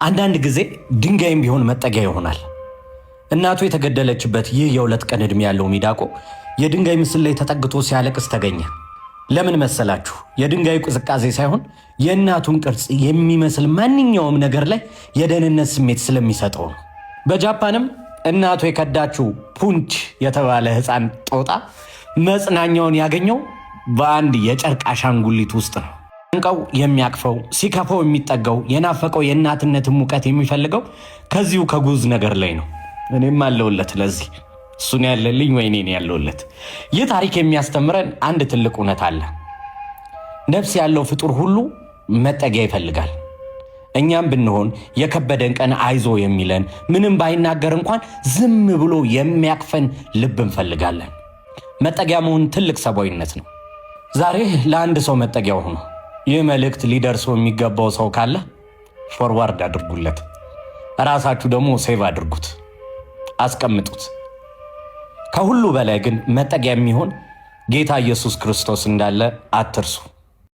አንዳንድ ጊዜ ድንጋይም ቢሆን መጠጊያ ይሆናል። እናቱ የተገደለችበት ይህ የ2 ቀን ዕድሜ ያለው ሚዳቆ የድንጋይ ምስል ላይ ተጠግቶ ሲያለቅስ ተገኘ። ለምን መሰላችሁ? የድንጋዩ ቅዝቃዜ ሳይሆን የእናቱን ቅርጽ የሚመስል ማንኛውም ነገር ላይ የደህንነት ስሜት ስለሚሰጠው ነው። በጃፓንም እናቱ የከዳችው ፑንች የተባለ ሕፃን ጦጣ መጽናኛውን ያገኘው በአንድ የጨርቅ አሻንጉሊት ውስጥ ነው። አንቀው የሚያቅፈው፣ ሲከፈው የሚጠጋው፣ የናፈቀው የእናትነትን ሙቀት የሚፈልገው ከዚሁ ከጉዝ ነገር ላይ ነው። እኔም አለውለት ለዚህ እሱን ያለልኝ ወይ እኔን ያለውለት። ይህ ታሪክ የሚያስተምረን አንድ ትልቅ እውነት አለ። ነፍስ ያለው ፍጡር ሁሉ መጠጊያ ይፈልጋል። እኛም ብንሆን የከበደን ቀን አይዞ የሚለን ምንም ባይናገር እንኳን ዝም ብሎ የሚያቅፈን ልብ እንፈልጋለን። መጠጊያ መሆን ትልቅ ሰብአዊነት ነው። ዛሬ ለአንድ ሰው መጠጊያ ሆኖ ይህ መልእክት ሊደርሰው የሚገባው ሰው ካለ ፎርዋርድ አድርጉለት። ራሳችሁ ደግሞ ሴቭ አድርጉት፣ አስቀምጡት። ከሁሉ በላይ ግን መጠጊያ የሚሆን ጌታ ኢየሱስ ክርስቶስ እንዳለ አትርሱ።